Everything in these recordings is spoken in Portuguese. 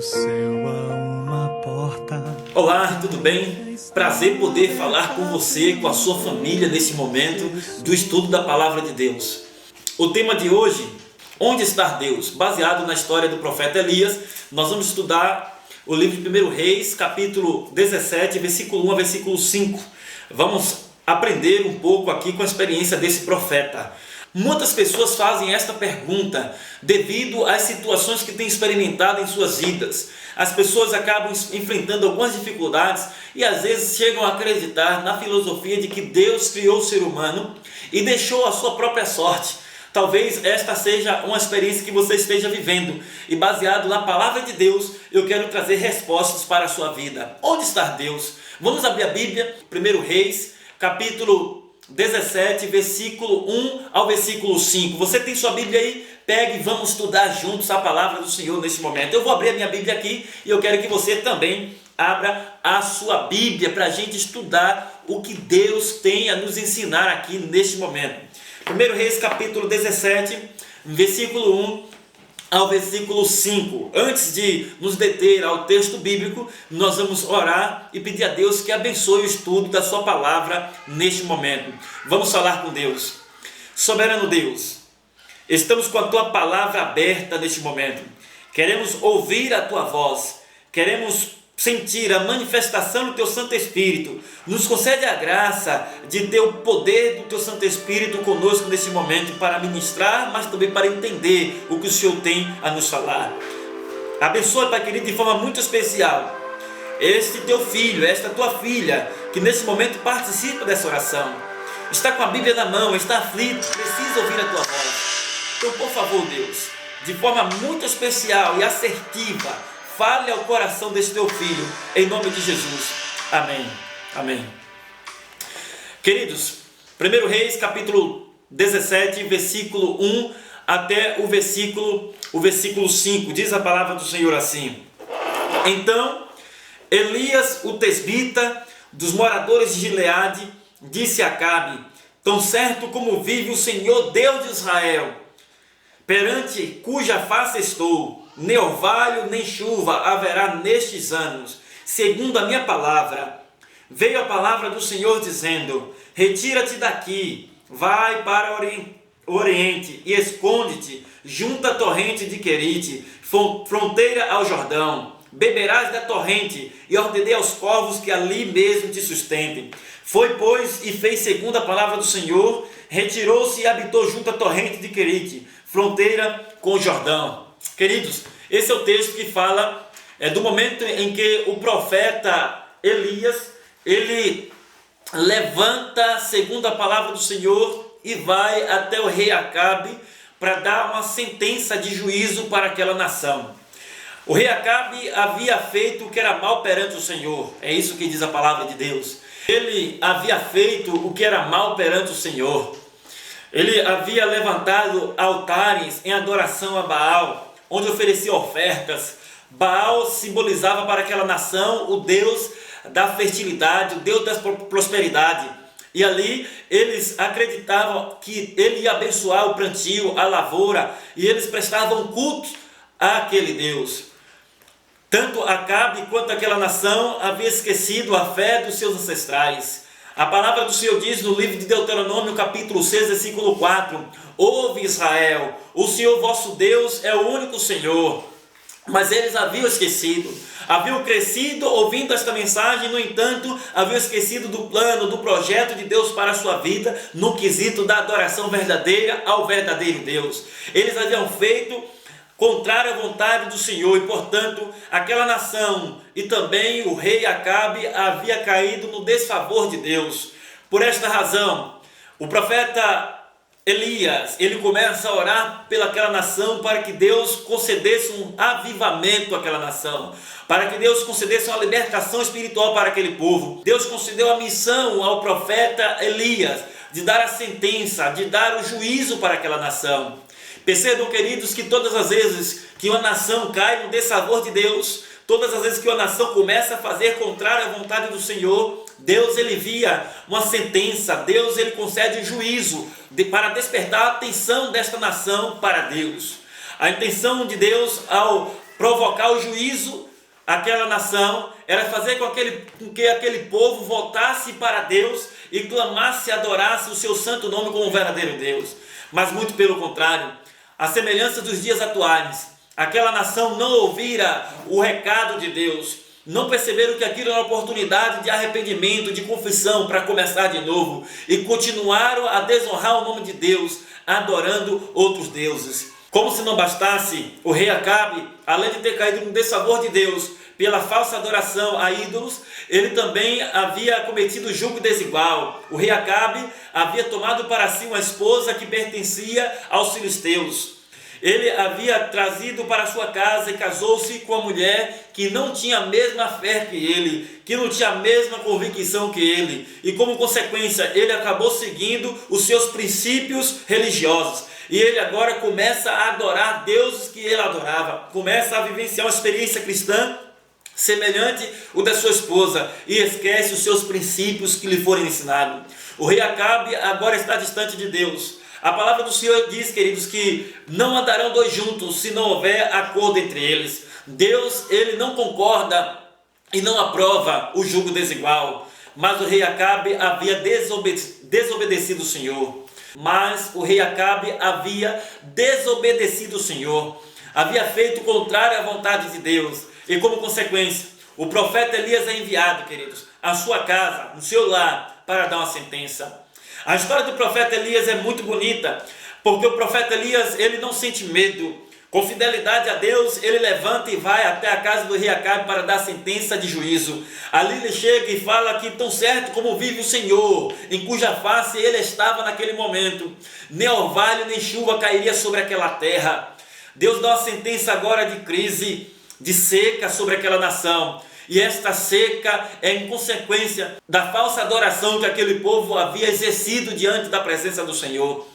Do céu a uma porta. Olá, tudo bem? Prazer poder falar com você, com a sua família nesse momento do estudo da Palavra de Deus. O tema de hoje, onde está Deus? Baseado na história do profeta Elias, nós vamos estudar o livro de 1 Reis, capítulo 17, versículo 1 a versículo 5. Vamos aprender um pouco aqui com a experiência desse profeta. Muitas pessoas fazem esta pergunta devido às situações que têm experimentado em suas vidas. As pessoas acabam enfrentando algumas dificuldades e às vezes chegam a acreditar na filosofia de que Deus criou o ser humano e deixou a sua própria sorte. Talvez esta seja uma experiência que você esteja vivendo e baseado na palavra de Deus, eu quero trazer respostas para a sua vida. Onde está Deus? Vamos abrir a Bíblia, 1 Reis, capítulo 17, versículo 1 ao versículo 5. Você tem sua Bíblia aí? Pegue e vamos estudar juntos a palavra do Senhor nesse momento. Eu vou abrir a minha Bíblia aqui e eu quero que você também abra a sua Bíblia para a gente estudar o que Deus tem a nos ensinar aqui neste momento. 1 Reis capítulo 17, versículo 1 ao versículo 5. Antes de nos deter ao texto bíblico, nós vamos orar e pedir a Deus que abençoe o estudo da sua palavra neste momento. Vamos falar com Deus. Soberano Deus, estamos com a tua palavra aberta neste momento. Queremos ouvir a tua voz. Queremos sentir a manifestação do teu Santo Espírito. Nos concede a graça de ter o poder do teu Santo Espírito conosco nesse momento para ministrar, mas também para entender o que o Senhor tem a nos falar. Abençoa, Pai querido, de forma muito especial este teu filho, esta tua filha, que nesse momento participa dessa oração. Está com a Bíblia na mão, está aflito, precisa ouvir a tua voz. Então, por favor, Deus, de forma muito especial e assertiva, fale ao coração deste teu filho, em nome de Jesus. Amém. Amém. Queridos, 1 Reis, capítulo 17, versículo 1 até o versículo 5. Diz a palavra do Senhor assim: Então, Elias, o tesbita, dos moradores de Gileade, disse a Acabe: Tão certo como vive o Senhor Deus de Israel, perante cuja face estou, nem orvalho nem chuva haverá nestes anos, segundo a minha palavra. Veio a palavra do Senhor dizendo: Retira-te daqui, vai para o oriente e esconde-te junto à torrente de Querite, fronteira ao Jordão. Beberás da torrente, e ordenei aos corvos que ali mesmo te sustentem. Foi, pois, e fez segundo a palavra do Senhor, retirou-se e habitou junto à torrente de Querite, fronteira com o Jordão. Queridos, esse é o texto que fala do momento em que o profeta Elias, ele levanta segundo a palavra do Senhor e vai até o rei Acabe para dar uma sentença de juízo para aquela nação. O rei Acabe havia feito o que era mal perante o Senhor, é isso que diz a palavra de Deus. Ele havia feito o que era mal perante o Senhor. Ele havia levantado altares em adoração a Baal, onde oferecia ofertas. Baal simbolizava para aquela nação o Deus da fertilidade, o Deus da prosperidade. E ali eles acreditavam que ele ia abençoar o plantio, a lavoura, e eles prestavam culto àquele Deus. Tanto Acabe quanto aquela nação havia esquecido a fé dos seus ancestrais. A palavra do Senhor diz no livro de Deuteronômio, capítulo 6, versículo 4: Ouve, Israel, o Senhor vosso Deus é o único Senhor. Mas eles haviam esquecido, haviam crescido ouvindo esta mensagem, no entanto, haviam esquecido do plano, do projeto de Deus para a sua vida, no quesito da adoração verdadeira ao verdadeiro Deus. Eles haviam feito contrário à vontade do Senhor e, portanto, aquela nação e também o rei Acabe havia caído no desfavor de Deus. Por esta razão, o profeta Elias, ele começa a orar pelaquela nação para que Deus concedesse um avivamento àquela nação, para que Deus concedesse uma libertação espiritual para aquele povo. Deus concedeu a missão ao profeta Elias de dar a sentença, de dar o juízo para aquela nação. Percebam, queridos, que todas as vezes que uma nação cai no desfavor de Deus, todas as vezes que uma nação começa a fazer contrário à vontade do Senhor, Deus ele envia uma sentença, Deus ele concede juízo para despertar a atenção desta nação para Deus. A intenção de Deus ao provocar o juízo àquela nação, era fazer com que aquele povo voltasse para Deus e clamasse e adorasse o seu santo nome como um verdadeiro Deus. Mas muito pelo contrário, a semelhança dos dias atuais, aquela nação não ouvira o recado de Deus, não perceberam que aquilo era uma oportunidade de arrependimento, de confissão para começar de novo, e continuaram a desonrar o nome de Deus, adorando outros deuses. Como se não bastasse, o rei Acabe, além de ter caído no desfavor de Deus pela falsa adoração a ídolos, ele também havia cometido julgo desigual. O rei Acabe havia tomado para si uma esposa que pertencia aos filisteus. Ele havia trazido para sua casa e casou-se com uma mulher que não tinha a mesma fé que ele, que não tinha a mesma convicção que ele. E como consequência, ele acabou seguindo os seus princípios religiosos. E ele agora começa a adorar deuses que ele adorava. Começa a vivenciar uma experiência cristã semelhante ao da sua esposa. E esquece os seus princípios que lhe foram ensinados. O rei Acabe agora está distante de Deus. A palavra do Senhor diz, queridos, que não andarão dois juntos se não houver acordo entre eles. Deus, ele não concorda e não aprova o jugo desigual. Mas o rei Acabe havia desobedecido o Senhor. Havia feito o contrário à vontade de Deus. E como consequência, o profeta Elias é enviado, queridos, à sua casa, no seu lar, para dar uma sentença. A história do profeta Elias é muito bonita, porque o profeta Elias, ele não sente medo. Com fidelidade a Deus, ele levanta e vai até a casa do rei Acabe para dar sentença de juízo. Ali ele chega e fala que tão certo como vive o Senhor, em cuja face ele estava naquele momento, nem orvalho nem chuva cairia sobre aquela terra. Deus dá uma sentença agora de crise, de seca sobre aquela nação. E esta seca é em consequência da falsa adoração que aquele povo havia exercido diante da presença do Senhor.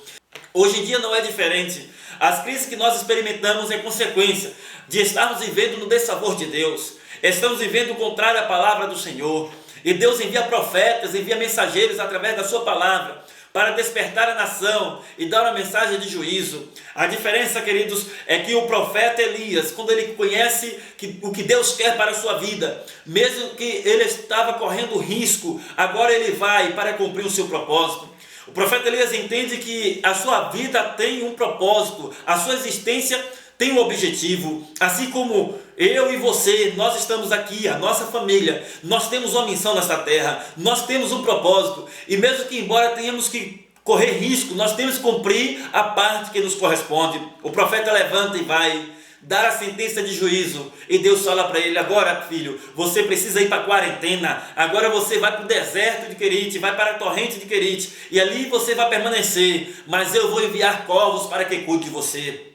Hoje em dia não é diferente. As crises que nós experimentamos é consequência de estarmos vivendo no desfavor de Deus. Estamos vivendo o contrário à palavra do Senhor. E Deus envia profetas, envia mensageiros através da sua palavra para despertar a nação e dar uma mensagem de juízo. A diferença, queridos, é que o profeta Elias, quando ele conhece o que Deus quer para a sua vida, mesmo que ele estava correndo risco, agora ele vai para cumprir o seu propósito. O profeta Elias entende que a sua vida tem um propósito, a sua existência tem um objetivo. Assim como eu e você, nós estamos aqui, a nossa família, nós temos uma missão nesta terra, nós temos um propósito, e mesmo que embora tenhamos que correr risco, nós temos que cumprir a parte que nos corresponde. O profeta levanta e vai dar a sentença de juízo, e Deus fala para ele: agora, filho, você precisa ir para a quarentena, agora você vai para o deserto de Querite, vai para a torrente de Querite, e ali você vai permanecer, mas eu vou enviar corvos para que cuide de você.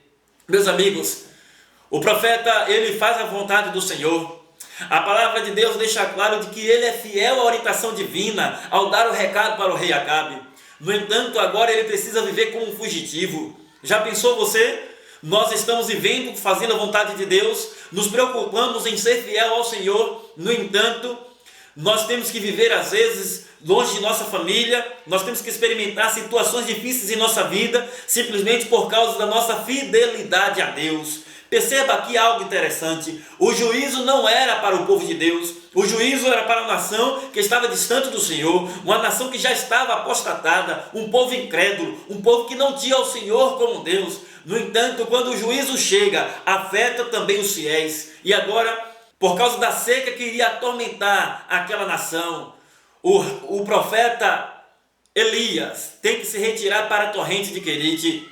Meus amigos, o profeta, ele faz a vontade do Senhor. A palavra de Deus deixa claro de que ele é fiel à orientação divina ao dar o recado para o rei Acabe. No entanto, agora ele precisa viver como um fugitivo. Já pensou você? Nós estamos vivendo, fazendo a vontade de Deus, nos preocupamos em ser fiel ao Senhor. No entanto, nós temos que viver às vezes longe de nossa família, nós temos que experimentar situações difíceis em nossa vida, simplesmente por causa da nossa fidelidade a Deus. Perceba aqui algo interessante: o juízo não era para o povo de Deus, o juízo era para uma nação que estava distante do Senhor, uma nação que já estava apostatada, um povo incrédulo, um povo que não tinha o Senhor como Deus. No entanto, quando o juízo chega, afeta também os fiéis. E agora, por causa da seca que iria atormentar aquela nação, o profeta Elias tem que se retirar para a torrente de Querite.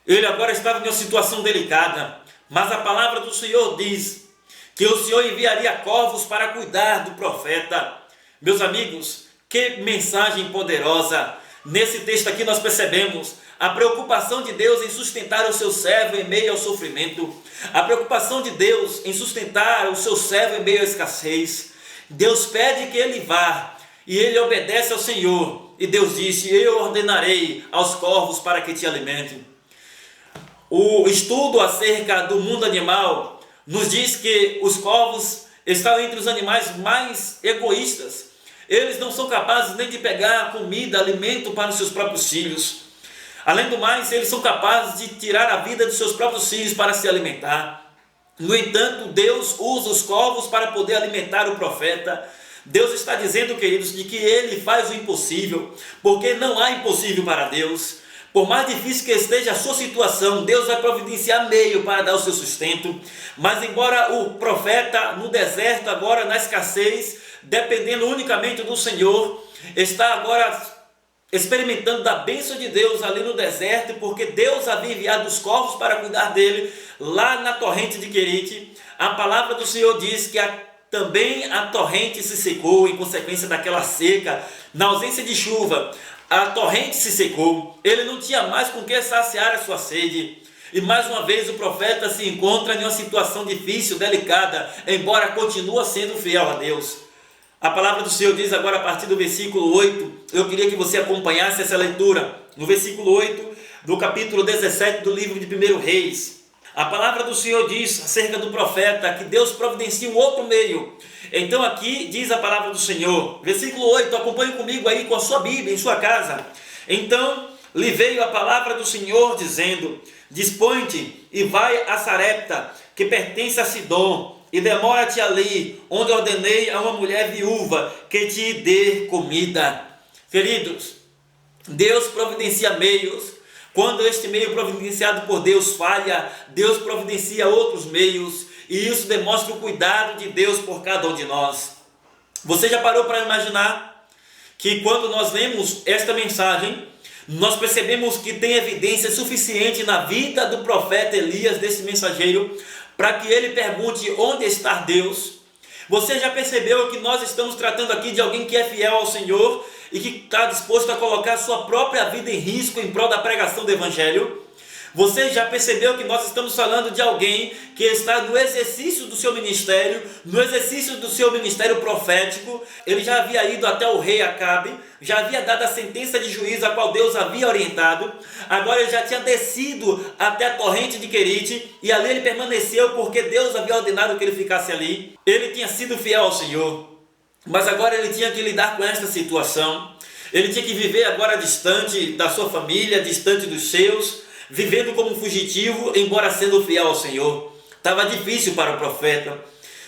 Ele agora estava em uma situação delicada, mas a palavra do Senhor diz que o Senhor enviaria corvos para cuidar do profeta. Meus amigos, que mensagem poderosa! Nesse texto aqui nós percebemos a preocupação de Deus em sustentar o seu servo em meio ao sofrimento, a preocupação de Deus em sustentar o seu servo em meio à escassez. Deus pede que ele vá e ele obedece ao Senhor, e Deus disse: eu ordenarei aos corvos para que te alimentem. O estudo acerca do mundo animal nos diz que os corvos estão entre os animais mais egoístas. Eles não são capazes nem de pegar comida, alimento para os seus próprios filhos. Além do mais, eles são capazes de tirar a vida dos seus próprios filhos para se alimentar. No entanto, Deus usa os corvos para poder alimentar o profeta. Deus está dizendo, queridos, de que Ele faz o impossível, porque não há impossível para Deus. Por mais difícil que esteja a sua situação, Deus vai providenciar meio para dar o seu sustento. Mas embora o profeta no deserto, agora na escassez, dependendo unicamente do Senhor, está agora experimentando da bênção de Deus ali no deserto, porque Deus havia enviado os corvos para cuidar dele lá na torrente de Querite. A palavra do Senhor diz que também a torrente se secou em consequência daquela seca, na ausência de chuva. A torrente se secou, ele não tinha mais com que saciar a sua sede. E mais uma vez o profeta se encontra em uma situação difícil, delicada, embora continue sendo fiel a Deus. A palavra do Senhor diz agora a partir do versículo 8, eu queria que você acompanhasse essa leitura, no versículo 8 do capítulo 17 do livro de 1 Reis. A palavra do Senhor diz acerca do profeta que Deus providencia um outro meio. Então aqui diz a palavra do Senhor, versículo 8, acompanhe comigo aí com a sua Bíblia em sua casa. Então lhe veio a palavra do Senhor dizendo: dispõe-te e vai a Sarepta, que pertence a Sidom, e demora-te ali, onde ordenei a uma mulher viúva que te dê comida. Queridos, Deus providencia meios. Quando este meio providenciado por Deus falha, Deus providencia outros meios, e isso demonstra o cuidado de Deus por cada um de nós. Você já parou para imaginar que quando nós lemos esta mensagem, nós percebemos que tem evidência suficiente na vida do profeta Elias, desse mensageiro, para que ele pergunte onde está Deus? Você já percebeu que nós estamos tratando aqui de alguém que é fiel ao Senhor e que está disposto a colocar sua própria vida em risco em prol da pregação do Evangelho? Você já percebeu que nós estamos falando de alguém que está no exercício do seu ministério, no exercício do seu ministério profético? Ele já havia ido até o rei Acabe, já havia dado a sentença de juízo a qual Deus havia orientado. Agora ele já tinha descido até a torrente de Querite, e ali ele permaneceu porque Deus havia ordenado que ele ficasse ali. Ele tinha sido fiel ao Senhor, mas agora ele tinha que lidar com esta situação. Ele tinha que viver agora distante da sua família, distante dos seus, vivendo como um fugitivo, embora sendo fiel ao Senhor. Estava difícil para o profeta.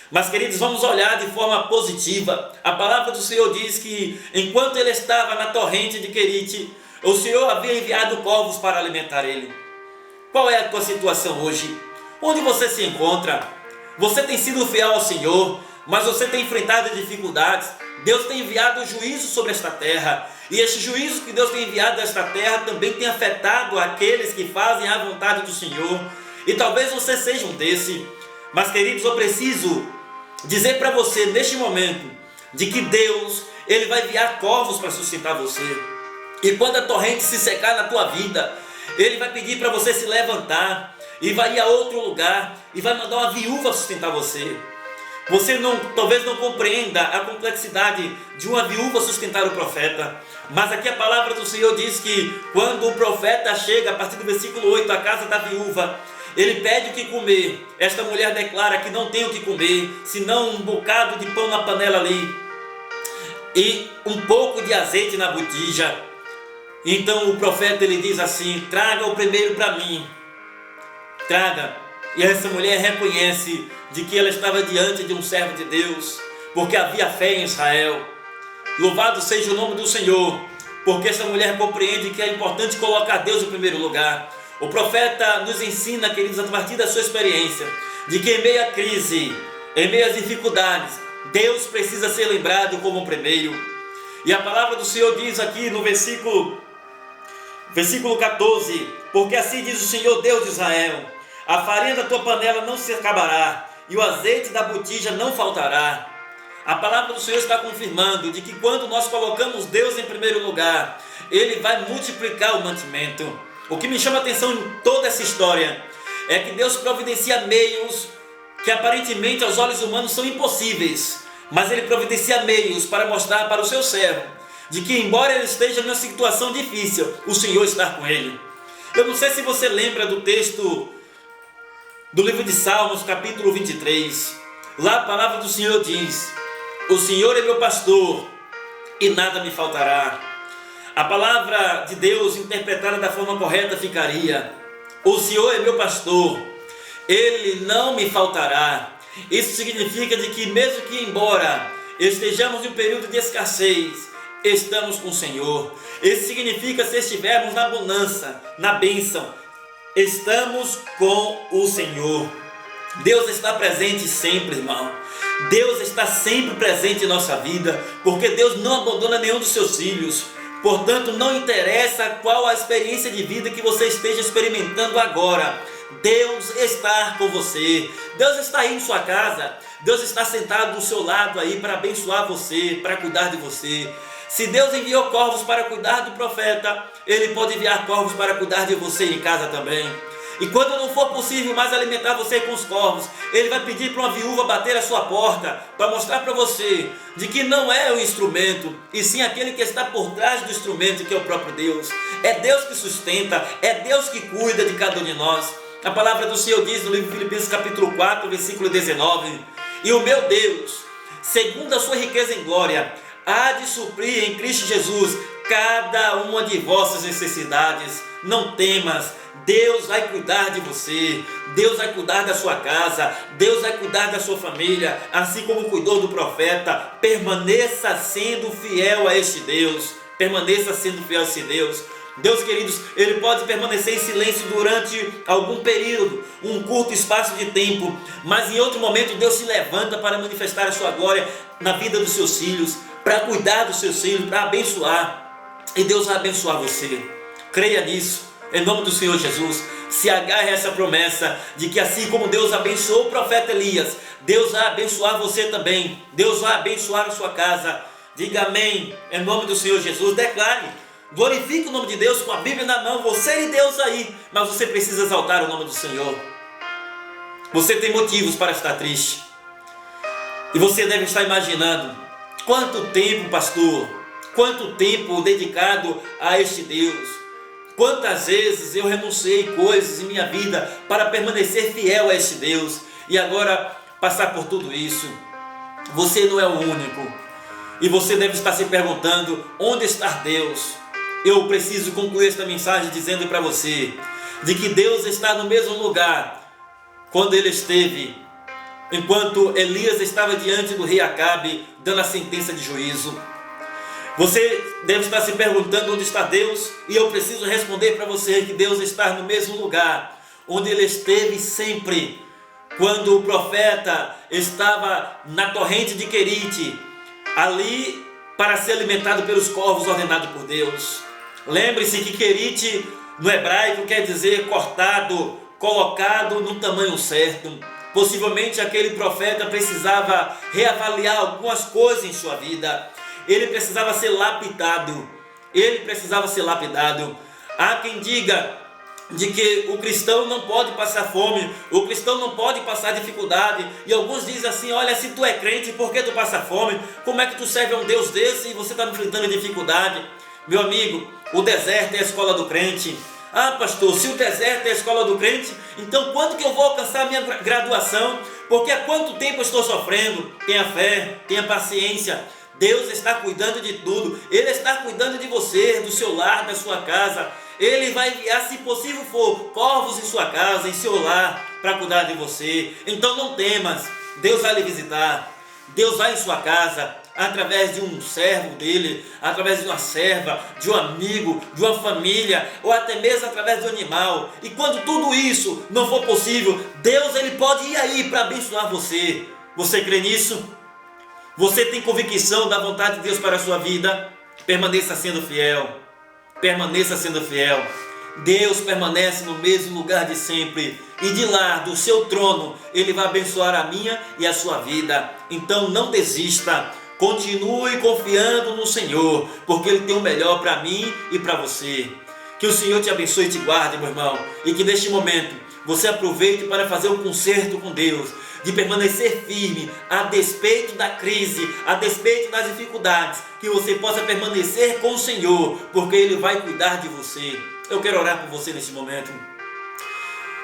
Mas, queridos, vamos olhar de forma positiva. A palavra do Senhor diz que enquanto ele estava na torrente de Querite, o Senhor havia enviado corvos para alimentar ele. Qual é a tua situação hoje? Onde você se encontra? Você tem sido fiel ao Senhor, mas você tem enfrentado dificuldades. Deus tem enviado juízo sobre esta terra, e este juízo que Deus tem enviado a esta terra também tem afetado aqueles que fazem a vontade do Senhor, e talvez você seja um desse. Mas, queridos, eu preciso dizer para você neste momento, de que Deus, Ele vai enviar corvos para sustentar você, e quando a torrente se secar na tua vida, Ele vai pedir para você se levantar, e vai ir a outro lugar, e vai mandar uma viúva sustentar você. Você talvez não compreenda a complexidade de uma viúva sustentar o profeta, mas aqui a palavra do Senhor diz que quando o profeta chega, a partir do versículo 8, à casa da viúva, ele pede o que comer. Esta mulher declara que não tem o que comer, senão um bocado de pão na panela ali e um pouco de azeite na botija. Então o profeta ele diz assim: traga o primeiro para mim, traga. E essa mulher reconhece de que ela estava diante de um servo de Deus, porque havia fé em Israel. Louvado seja o nome do Senhor, porque essa mulher compreende que é importante colocar Deus em primeiro lugar. O profeta nos ensina, queridos, a partir da sua experiência, de que em meio à crise, em meio às dificuldades, Deus precisa ser lembrado como o primeiro. E a palavra do Senhor diz aqui no versículo 14, porque assim diz o Senhor Deus de Israel: a farinha da tua panela não se acabará, e o azeite da botija não faltará. A palavra do Senhor está confirmando de que quando nós colocamos Deus em primeiro lugar, Ele vai multiplicar o mantimento. O que me chama a atenção em toda essa história é que Deus providencia meios que aparentemente aos olhos humanos são impossíveis, mas Ele providencia meios para mostrar para o seu servo de que, embora ele esteja numa situação difícil, o Senhor está com ele. Eu não sei se você lembra do texto do livro de Salmos, capítulo 23. Lá a palavra do Senhor diz: o Senhor é meu pastor e nada me faltará. A palavra de Deus interpretada da forma correta ficaria: o Senhor é meu pastor Ele não me faltará. Isso significa de que mesmo que embora estejamos em um período de escassez, estamos com o Senhor. Isso significa se estivermos na bonança, na bênção, estamos com o Senhor. Deus está presente sempre, irmão. Deus está sempre presente em nossa vida, porque Deus não abandona nenhum dos seus filhos. Portanto, não interessa qual a experiência de vida que você esteja experimentando agora, Deus está com você. Deus está aí em sua casa. Deus está sentado do seu lado aí para abençoar você, para cuidar de você. Se Deus enviou corvos para cuidar do profeta, Ele pode enviar corvos para cuidar de você em casa também. E quando não for possível mais alimentar você com os corvos, Ele vai pedir para uma viúva bater a sua porta, para mostrar para você de que não é o instrumento, e sim aquele que está por trás do instrumento, que é o próprio Deus. É Deus que sustenta, é Deus que cuida de cada um de nós. A palavra do Senhor diz no livro de Filipenses capítulo 4, versículo 19: E o meu Deus, segundo a sua riqueza em glória, há de suprir em Cristo Jesus cada uma de vossas necessidades. Não temas, Deus vai cuidar de você, Deus vai cuidar da sua casa, Deus vai cuidar da sua família, assim como cuidou do profeta. Permaneça sendo fiel a este Deus, permaneça sendo fiel a esse Deus. Deus, queridos, Ele pode permanecer em silêncio durante algum período, um curto espaço de tempo, mas em outro momento Deus se levanta para manifestar a sua glória na vida dos seus filhos, para cuidar dos seus filhos, para abençoar, e Deus vai abençoar você. Creia nisso, em nome do Senhor Jesus. Se agarre a essa promessa de que assim como Deus abençoou o profeta Elias, Deus vai abençoar você também. Deus vai abençoar a sua casa. Diga amém, em nome do Senhor Jesus. Declare, glorifique o nome de Deus com a Bíblia na mão. Você e Deus aí, mas você precisa exaltar o nome do Senhor. Você tem motivos para estar triste, e você deve estar imaginando: quanto tempo, pastor, quanto tempo dedicado a este Deus. Quantas vezes eu renunciei coisas em minha vida para permanecer fiel a este Deus, e agora passar por tudo isso. Você não é o único, e você deve estar se perguntando: onde está Deus? Eu preciso concluir esta mensagem dizendo para você de que Deus está no mesmo lugar quando Ele esteve, enquanto Elias estava diante do rei Acabe, dando a sentença de juízo. Você deve estar se perguntando onde está Deus, e eu preciso responder para você que Deus está no mesmo lugar onde Ele esteve sempre, quando o profeta estava na torrente de Querite, ali para ser alimentado pelos corvos ordenado por Deus. Lembre-se que Querite no hebraico quer dizer cortado, colocado no tamanho certo. Possivelmente aquele profeta precisava reavaliar algumas coisas em sua vida. Ele precisava ser lapidado. Há quem diga de que o cristão não pode passar fome, o cristão não pode passar dificuldade, e alguns dizem assim: olha, se tu é crente, por que tu passa fome? Como é que tu serve a um Deus desse e você está enfrentando dificuldade? Meu amigo, o deserto é a escola do crente. Ah, pastor, se o deserto é a escola do crente, então quando que eu vou alcançar a minha graduação? Porque há quanto tempo eu estou sofrendo? Tenha fé, tenha paciência. Deus está cuidando de tudo. Ele está cuidando de você, do seu lar, da sua casa. Ele vai enviar, se possível for, corvos em sua casa, em seu lar, para cuidar de você. Então não temas, Deus vai lhe visitar. Deus vai em sua casa, através de um servo dele, através de uma serva, de um amigo, de uma família, ou até mesmo através do animal. E quando tudo isso não for possível, Deus ele pode ir aí para abençoar você. Você crê nisso? Você tem convicção da vontade de Deus para a sua vida? Permaneça sendo fiel. Permaneça sendo fiel. Deus permanece no mesmo lugar de sempre, e de lá, do seu trono, Ele vai abençoar a minha e a sua vida. Então não desista, continue confiando no Senhor, porque Ele tem o melhor para mim e para você. Que o Senhor te abençoe e te guarde, meu irmão, e que neste momento você aproveite para fazer um concerto com Deus, de permanecer firme, a despeito da crise, a despeito das dificuldades, que você possa permanecer com o Senhor, porque Ele vai cuidar de você. Eu quero orar por você neste momento.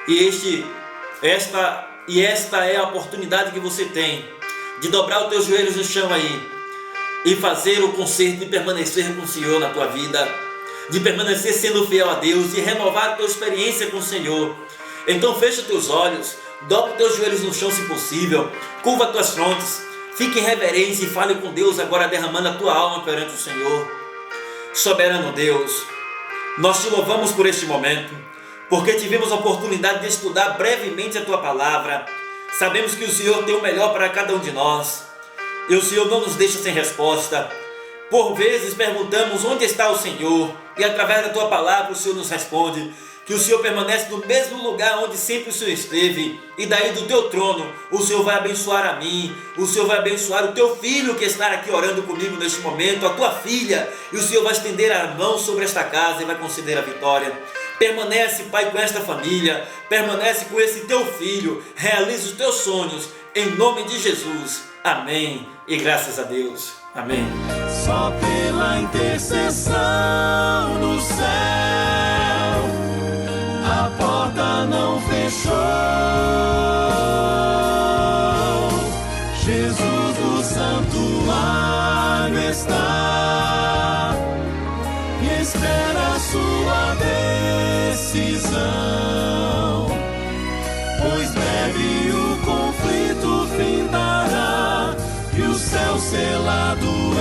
E esta é a oportunidade que você tem de dobrar os teus joelhos no chão aí e fazer o concerto de permanecer com o Senhor na tua vida, de permanecer sendo fiel a Deus, de renovar a tua experiência com o Senhor. Então fecha os teus olhos, Dobra os teus joelhos no chão se possível. Curva as tuas frontes. Fique em reverência e fale com Deus agora, derramando a tua alma perante o Senhor. Soberano Deus, nós te louvamos por este momento, porque tivemos a oportunidade de estudar brevemente a tua palavra. Sabemos que o Senhor tem o melhor para cada um de nós, e o Senhor não nos deixa sem resposta. Por vezes perguntamos onde está o Senhor, e através da tua palavra o Senhor nos responde que o Senhor permanece no mesmo lugar onde sempre o Senhor esteve, e daí do teu trono o Senhor vai abençoar a mim, o Senhor vai abençoar o teu filho que está aqui orando comigo neste momento, a tua filha, e o Senhor vai estender a mão sobre esta casa e vai conceder a vitória. Permanece, Pai, com esta família, permanece com esse teu filho, realiza os teus sonhos, em nome de Jesus, amém, e graças a Deus, amém. Só pela intercessão do céu a porta não fechou. Jesus do santuário está e espera a sua decisão, pois breve o conflito findará e o céu selado